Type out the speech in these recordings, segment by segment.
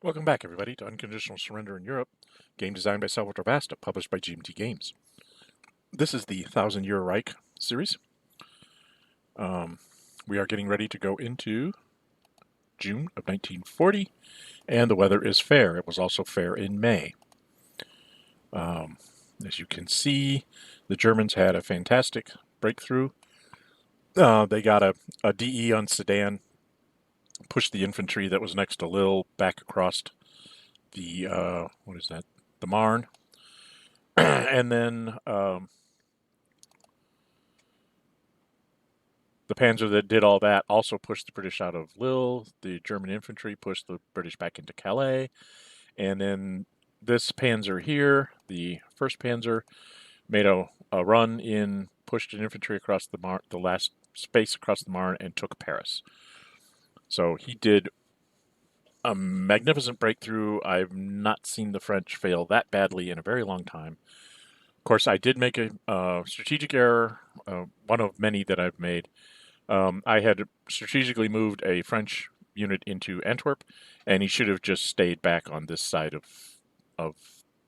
Welcome back, everybody, to Unconditional Surrender in Europe, game designed by Salvatore Vasta, published by GMT Games. This is the Thousand Year Reich series. We are getting ready to go into June of 1940, and the weather is fair. It was also fair in May. As you can see, the Germans had a fantastic breakthrough. They got a DE on Sedan, pushed the infantry that was next to Lille back across the, the Marne. And then the panzer that did all that also pushed the British out of Lille. The German infantry pushed the British back into Calais. And then this panzer here, the first panzer, made a run in, pushed an infantry across the last space across the Marne, and took Paris. So he did a magnificent breakthrough. I've not seen the French fail that badly in a very long time. Of course, I did make a strategic error, one of many that I've made. I had strategically moved a French unit into Antwerp, and he should have just stayed back on this side of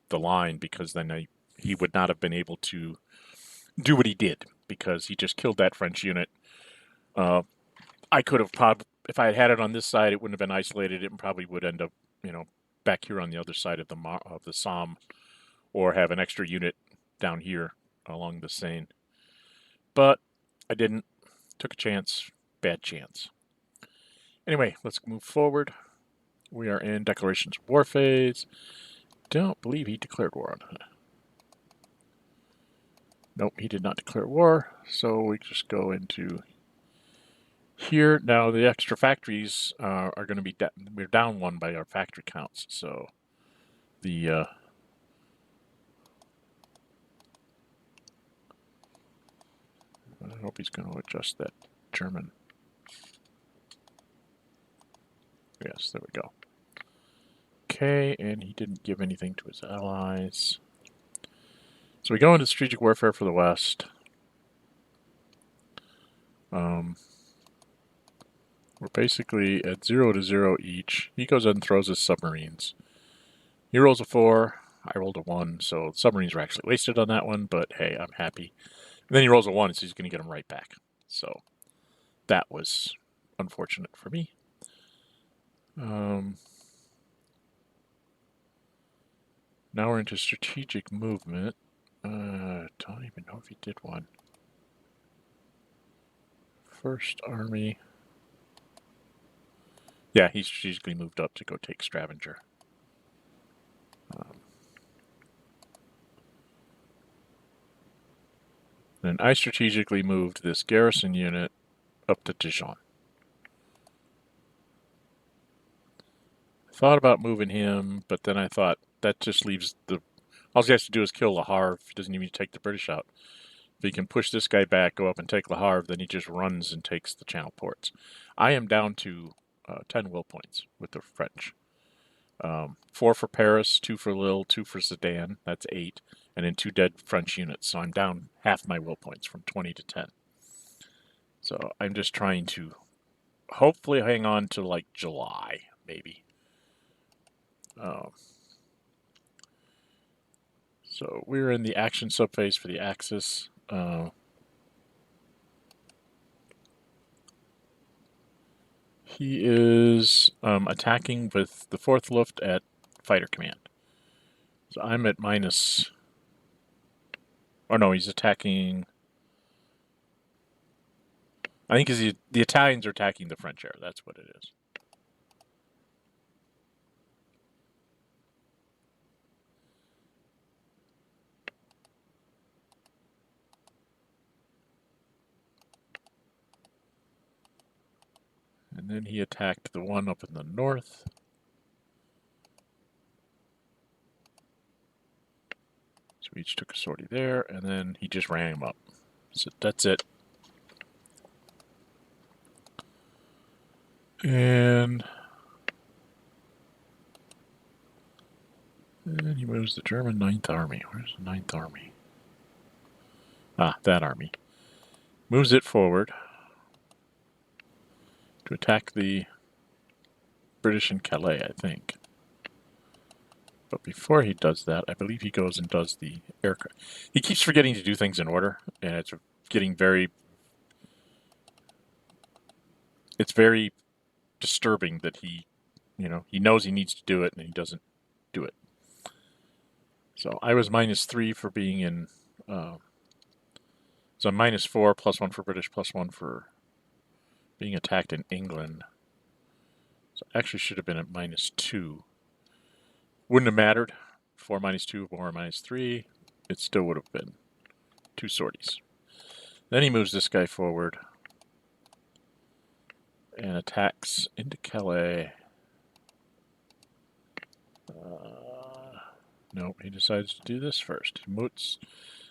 the line, because then he would not have been able to do what he did, because he just killed that French unit. I could have if I had had it on this side, it wouldn't have been isolated. It probably would end up, back here on the other side of the Somme, or have an extra unit down here along the Seine. But I didn't. Took a chance. Bad chance. Anyway, let's move forward. We are in declarations of war phase. Don't believe he declared war on it. Nope, he did not declare war. So we just go into here. Now the extra factories are going to be we're down one by our factory counts. So the I hope he's going to adjust that German. Yes, there we go. Okay, and he didn't give anything to his allies. So we go into strategic warfare for the West. We're basically at 0 to 0 each. He goes and throws his submarines. He rolls a 4. I rolled a 1, so submarines were actually wasted on that one, but hey, I'm happy. And then he rolls a 1, so he's going to get them right back. So that was unfortunate for me. Now we're into strategic movement. Don't even know if he did one. First Army. Yeah, he strategically moved up to go take Stavanger. Then I strategically moved this garrison unit up to Dijon. Thought about moving him, but then I thought that just leaves all he has to do is kill Le Havre. He doesn't even need to take the British out. If he can push this guy back, go up and take Le Havre, then he just runs and takes the Channel ports. I am down to 10 will points with the French. 4 for Paris, 2 for Lille, 2 for Sedan. That's 8. And then 2 dead French units. So I'm down half my will points from 20 to 10. So I'm just trying to hopefully hang on to like July, maybe. So we're in the action subphase for the Axis. He is attacking with the 4th Luft at fighter command. So I'm at minus... Oh no, he's attacking... I think the Italians are attacking the French air. That's what it is. And then he attacked the one up in the north. So we each took a sortie there, and then he just ran him up. So that's it. And he moves the German 9th Army. Where's the 9th Army? Ah, that army. Moves it forward to attack the British in Calais, I think. But before he does that, I believe he goes and does the aircraft. He keeps forgetting to do things in order, and it's getting it's very disturbing that he knows he needs to do it and he doesn't do it. So I was -3 for being in. So -4, +1 for British, +1 for being attacked in England. So actually should have been at -2. Wouldn't have mattered. 4 -2 or -3. It still would have been 2 sorties. Then he moves this guy forward and attacks into Calais. No, he decides to do this first. Moots,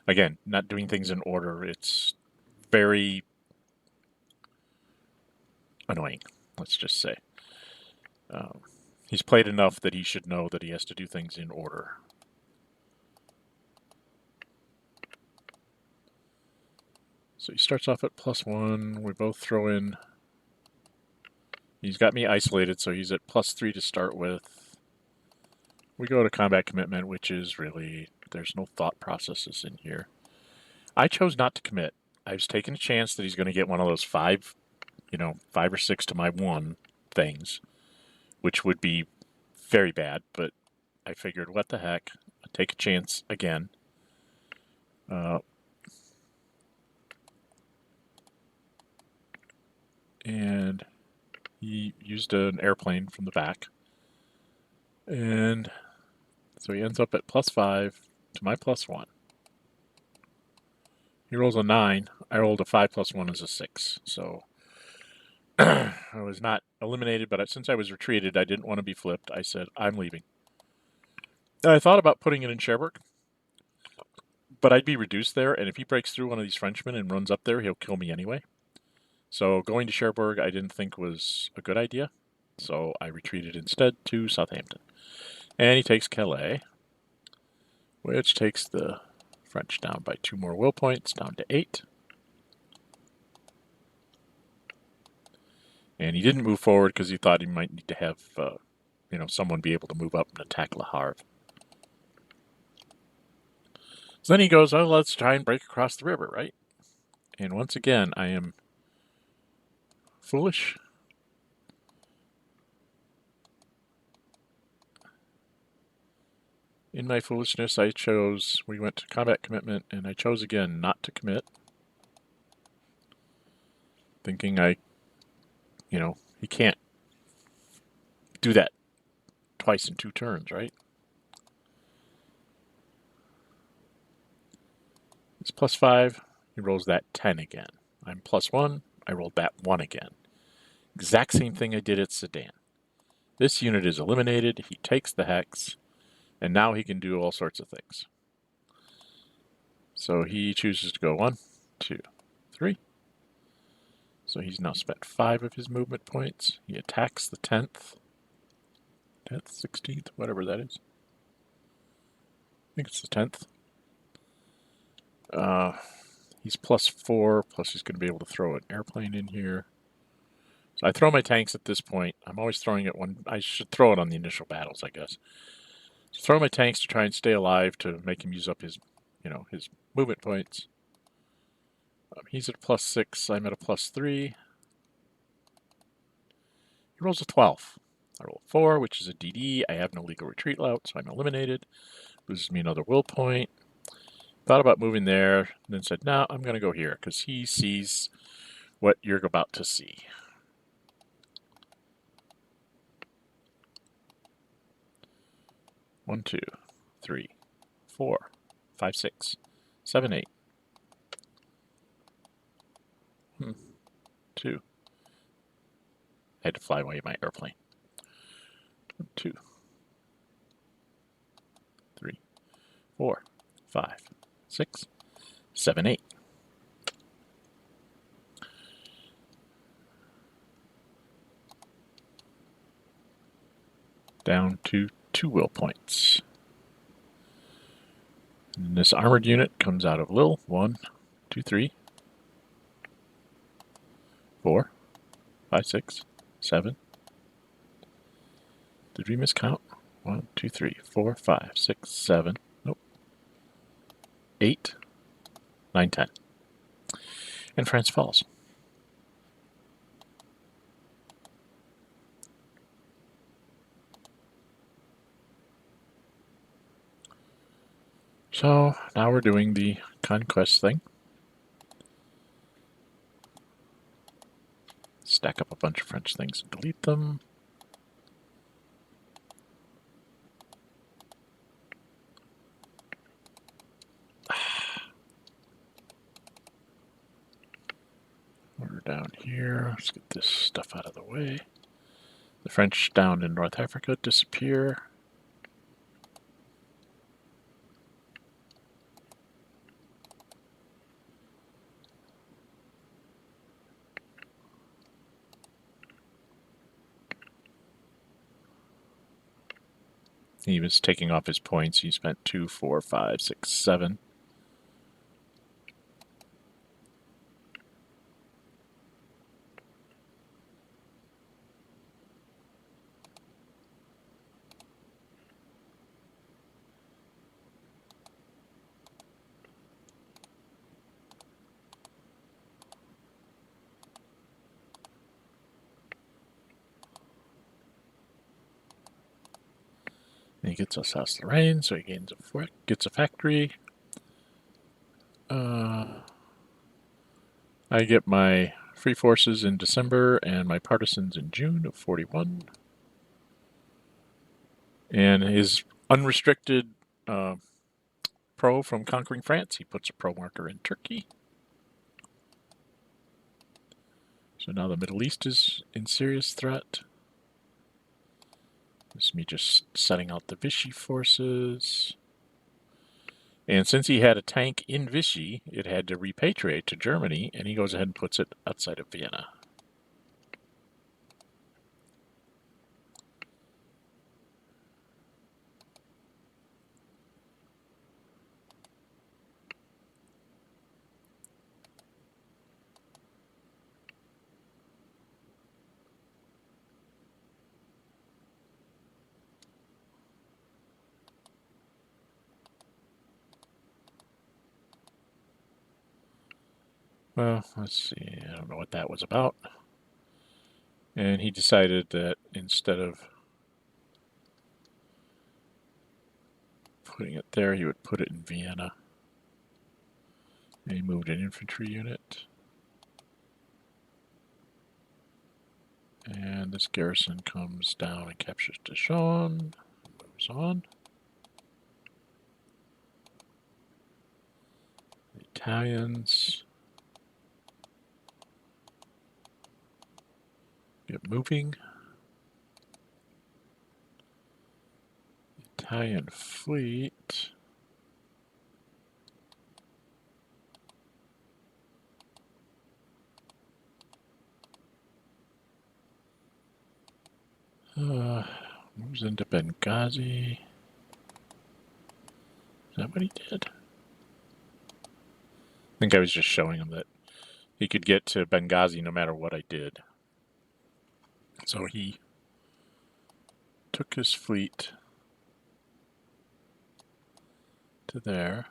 again, not doing things in order. It's very annoying, let's just say. He's played enough that he should know that he has to do things in order. So he starts off at +1. We both throw in. He's got me isolated, so he's at +3 to start with. We go to combat commitment, which is really, there's no thought processes in here. I chose not to commit. I was taking a chance that he's going to get one of those 5 or 6 to my 1 things, which would be very bad, but I figured, what the heck, I'll take a chance again. And he used an airplane from the back. And so he ends up at +5 to my +1. He rolls a 9. I rolled a 5 + 1 is a 6. So I was not eliminated, but since I was retreated, I didn't want to be flipped. I said, I'm leaving. And I thought about putting it in Cherbourg, but I'd be reduced there, and if he breaks through one of these Frenchmen and runs up there, he'll kill me anyway. So going to Cherbourg I didn't think was a good idea, so I retreated instead to Southampton. And he takes Calais, which takes the French down by 2 more will points, down to 8. And he didn't move forward because he thought he might need to have, someone be able to move up and attack Le Havre. So then he goes, oh, let's try and break across the river, right? And once again, I am foolish. In my foolishness, we went to combat commitment, and I chose again not to commit. Thinking he can't do that twice in 2 turns, right? It's +5. He rolls that 10 again. I'm +1. I rolled that 1 again. Exact same thing I did at Sedan. This unit is eliminated. He takes the hex, and now he can do all sorts of things. So he chooses to go 1, 2, 3. So he's now spent 5 of his movement points. He attacks the 10th, 16th, whatever that is. I think it's the 10th. He's +4, plus he's going to be able to throw an airplane in here. So I throw my tanks at this point. I'm always throwing it I should throw it on the initial battles, I guess. So throw my tanks to try and stay alive to make him use up his movement points. He's at +6. I'm at a +3. He rolls a 12. I roll a 4, which is a DD. I have no legal retreat route, so I'm eliminated. Loses me another will point. Thought about moving there, and then said, no, I'm going to go here, because he sees what you're about to see. One, 2, 3, 4, 5, 6, 7, 8. 2. I had to fly away my airplane. 1, 2, 3, 4, 5, 6, 7, 8. Down to 2 will points. And this armored unit comes out of Lille. 1, 2, 3, 4, 5, 6, 7. Did we miscount? 1, 2, 3, 4, 5, 6, 7, nope, 8, 9, 10. And France falls. So now we're doing the conquest thing. Stack up a bunch of French things and delete them. We're down here. Let's get this stuff out of the way. The French down in North Africa disappear. He was taking off his points. He spent 2, 4, 5, 6, 7. And he gets Alsace-Lorraine, so he gets a factory. I get my free forces in December and my partisans in June of 41. And his unrestricted pro from conquering France, he puts a pro marker in Turkey. So now the Middle East is in serious threat. This is me just setting out the Vichy forces. And since he had a tank in Vichy, it had to repatriate to Germany, and he goes ahead and puts it outside of Vienna. Well, let's see. I don't know what that was about. And he decided that instead of putting it there, he would put it in Vienna. And he moved an infantry unit. And this garrison comes down and captures Dijon. Moves on. The Italians get moving. The Italian fleet moves into Benghazi. Is that what he did? I think I was just showing him that he could get to Benghazi no matter what I did. So he took his fleet to there,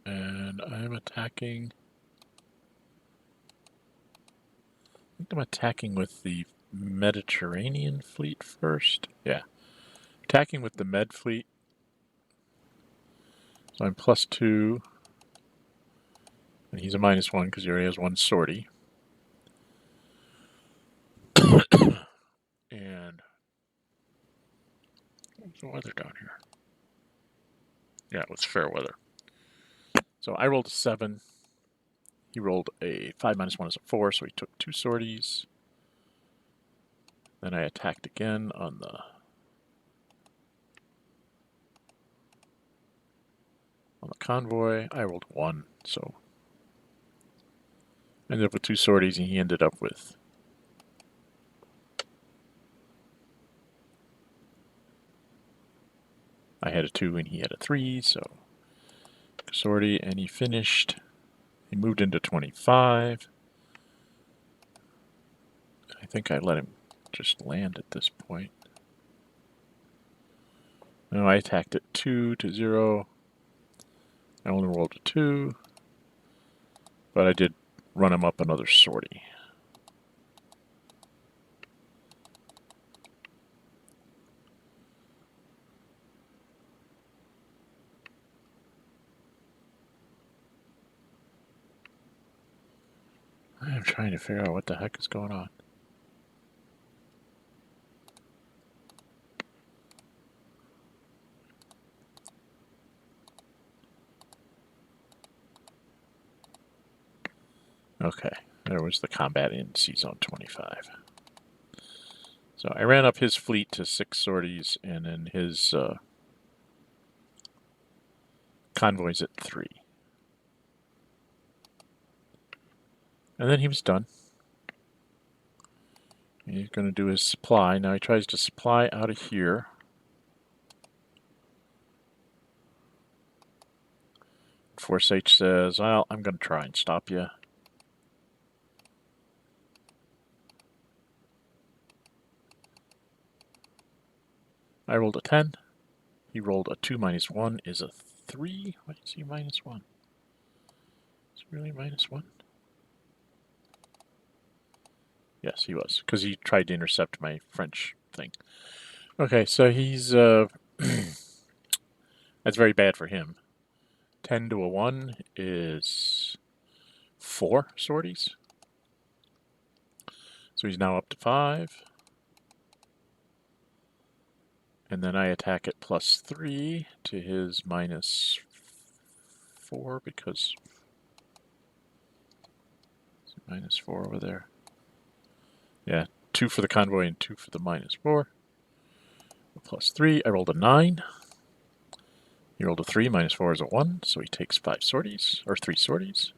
and I'm attacking. I think I'm attacking with the Mediterranean fleet first. Yeah. Attacking with the Med fleet. So I'm +2. And he's a -1 because he already has 1 sortie. And what's the weather down here? Yeah, it was fair weather. So I rolled a 7. He rolled a 5 -1 is a 4, so he took 2 sorties. Then I attacked again on the convoy. I rolled 1, so I ended up with 2 sorties, and he ended up with I had a 2 and he had a 3, so sortie, and he finished. He moved into 25. I think I let him just land at this point. No, I attacked it 2 to 0. I only rolled a 2. But I did run him up another sortie. I'm trying to figure out what the heck is going on. Okay, there was the combat in C-Zone 25. So I ran up his fleet to 6 sorties, and then his convoys at 3. And then he was done. He's going to do his supply. Now he tries to supply out of here. Force H says, well, I'm going to try and stop you. I rolled a 10. He rolled a 2 minus 1 is a 3. Why is he minus 1? Is he really minus 1? Yes, he was, because he tried to intercept my French thing. Okay, so he's... that's very bad for him. 10 to a 1 is 4 sorties. So he's now up to 5. And then I attack at plus 3 to his minus 4 because... minus 4 over there. Yeah, 2 for the convoy and 2 for the minus 4. Plus 3, I rolled a 9. He rolled a 3, minus 4 is a 1, so he takes 5 sorties, or 3 sorties.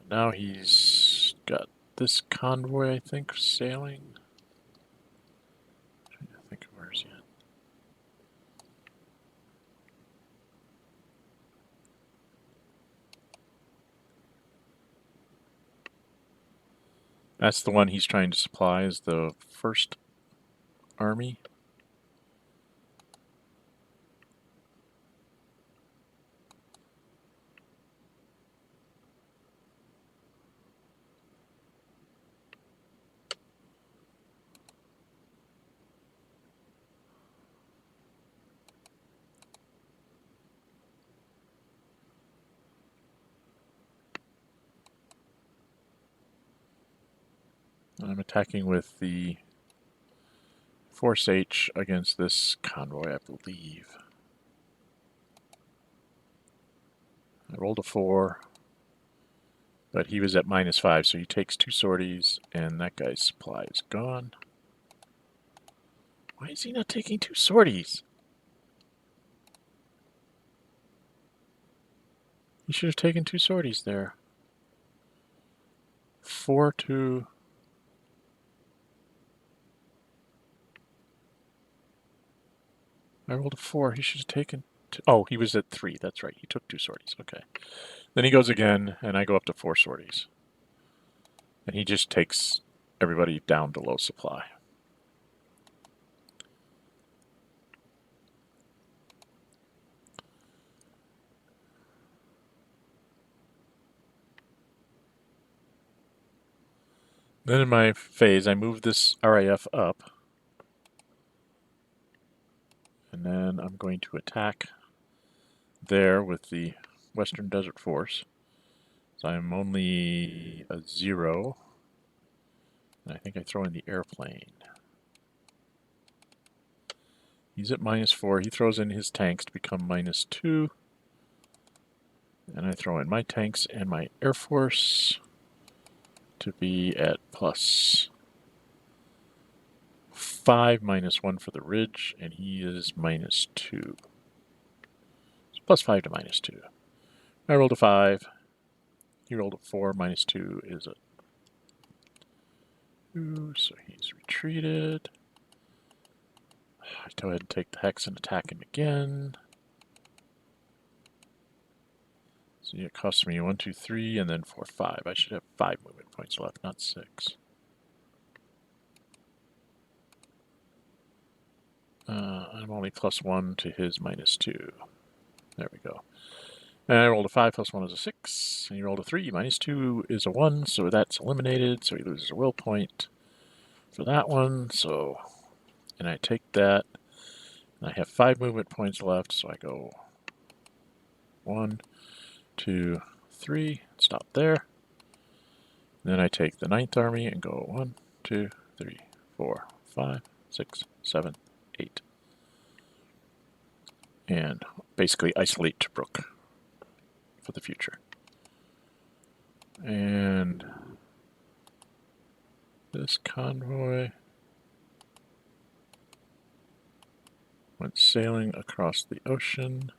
Now he's got this convoy, I think, sailing. I'm trying to think of where's he at. That's the one he's trying to supply, is the first army. I'm attacking with the Force H against this convoy, I believe. I rolled a 4, but he was at minus 5, so he takes 2 sorties, and that guy's supply is gone. Why is he not taking 2 sorties? He should have taken 2 sorties there. 4 to... I rolled a 4. He should have taken... Oh, he was at 3. That's right. He took 2 sorties. Okay. Then he goes again, and I go up to 4 sorties. And he just takes everybody down to low supply. Then in my phase, I move this RAF up. And then I'm going to attack there with the Western Desert Force. So I'm only a 0. And I think I throw in the airplane. He's at minus 4. He throws in his tanks to become minus 2. And I throw in my tanks and my Air Force to be at plus 5, minus 1 for the ridge, and he is minus 2. It's plus 5 to minus 2. I rolled a 5. He rolled a 4. Minus 2 is a 2, so he's retreated. I go ahead and take the hex and attack him again. So it costs me 1, 2, 3, and then 4, 5. I should have 5 movement points left, not 6. I'm only +1 to his -2. There we go. And I rolled a 5, +1 is a 6. And he rolled a 3, -2 is a 1, so that's eliminated. So he loses a will point for that one. So, and I take that. And I have 5 movement points left, so I go 1, 2, 3, stop there. Then I take the 9th Army and go 1, 2, 3, 4, 5, 6, 7, 8. And basically isolate Tobruk for the future. And this convoy went sailing across the ocean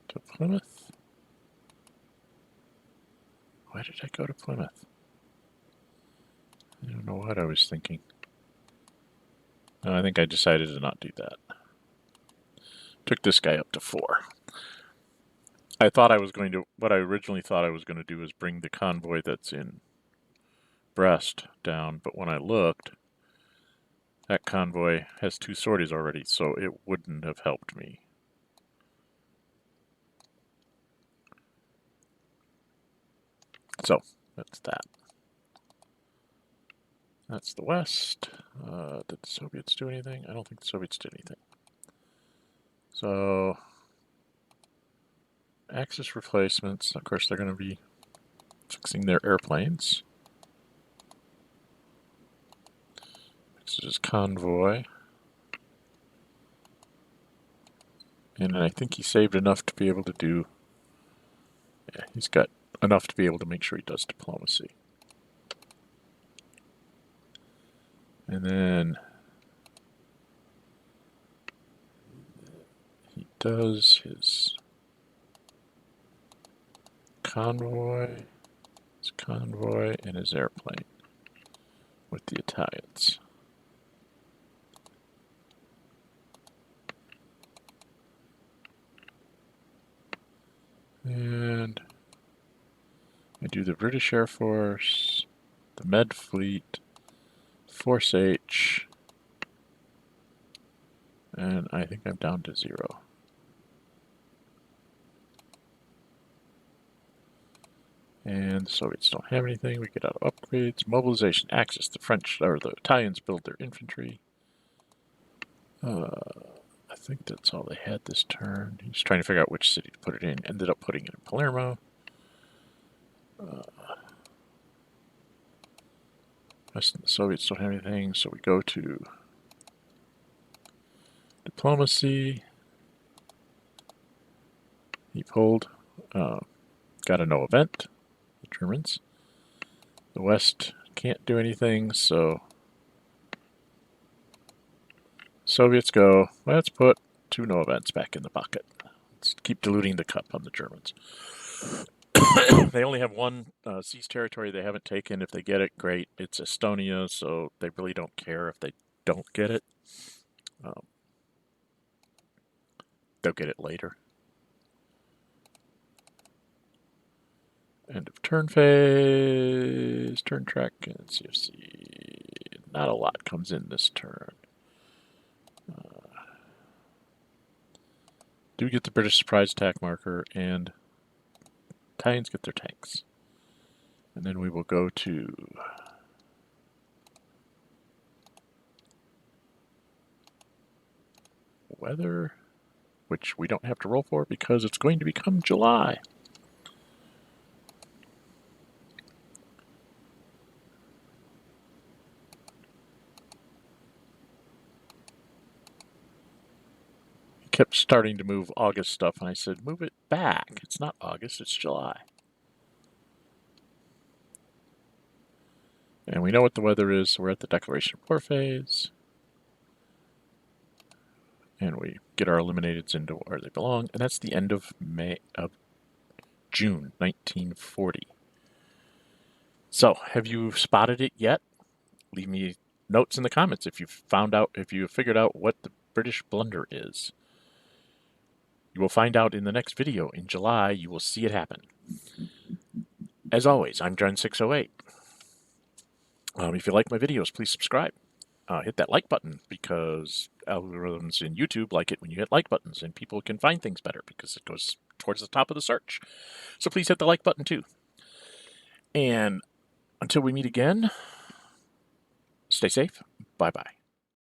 to Plymouth. Why did I go to Plymouth? I don't know what I was thinking. No, I think I decided to not do that. Took this guy up to 4. I thought I was going to, what I originally thought I was going to do is bring the convoy that's in Brest down, but when I looked, that convoy has 2 sorties already, so it wouldn't have helped me. So, that's that. That's the West. Did the Soviets do anything? I don't think the Soviets did anything. So, Axis replacements. Of course, they're going to be fixing their airplanes. This is convoy. And I think he saved enough to be able to do... Yeah, he's got enough to be able to make sure he does diplomacy. And then he does his convoy, and his airplane with the Italians. And I do the British Air Force, the Med Fleet, Force H, and I think I'm down to 0. And the Soviets don't have anything. We get out of upgrades. Mobilization, Axis. The French or the Italians build their infantry. I think that's all they had this turn. He's trying to figure out which city to put it in. Ended up putting it in Palermo. The Soviets don't have anything, so we go to diplomacy. He pulled. Got a no event. The Germans. The West can't do anything, so Soviets go, let's put 2 no events back in the bucket. Let's keep diluting the cup on the Germans. They only have 1 seized territory they haven't taken. If they get it, great. It's Estonia, so they really don't care if they don't get it. They'll get it later. End of turn phase, turn track, and CFC. Not a lot comes in this turn. Do get the British surprise attack marker, and Italians get their tanks. And then we will go to weather, which we don't have to roll for because it's going to become July. Kept starting to move August stuff, and I said, move it back. It's not August, it's July. And we know what the weather is, so we're at the declaration of war phase. And we get our eliminateds into where they belong, and that's the end of June 1940. So, have you spotted it yet? Leave me notes in the comments if you've figured out what the British blunder is. You will find out in the next video. In July, you will see it happen. As always, I'm Jun40. If you like my videos, please subscribe. hit that like button, because algorithms in YouTube like it when you hit like buttons, and people can find things better because it goes towards the top of the search. So please hit the like button too. And until we meet again, stay safe. Bye-bye.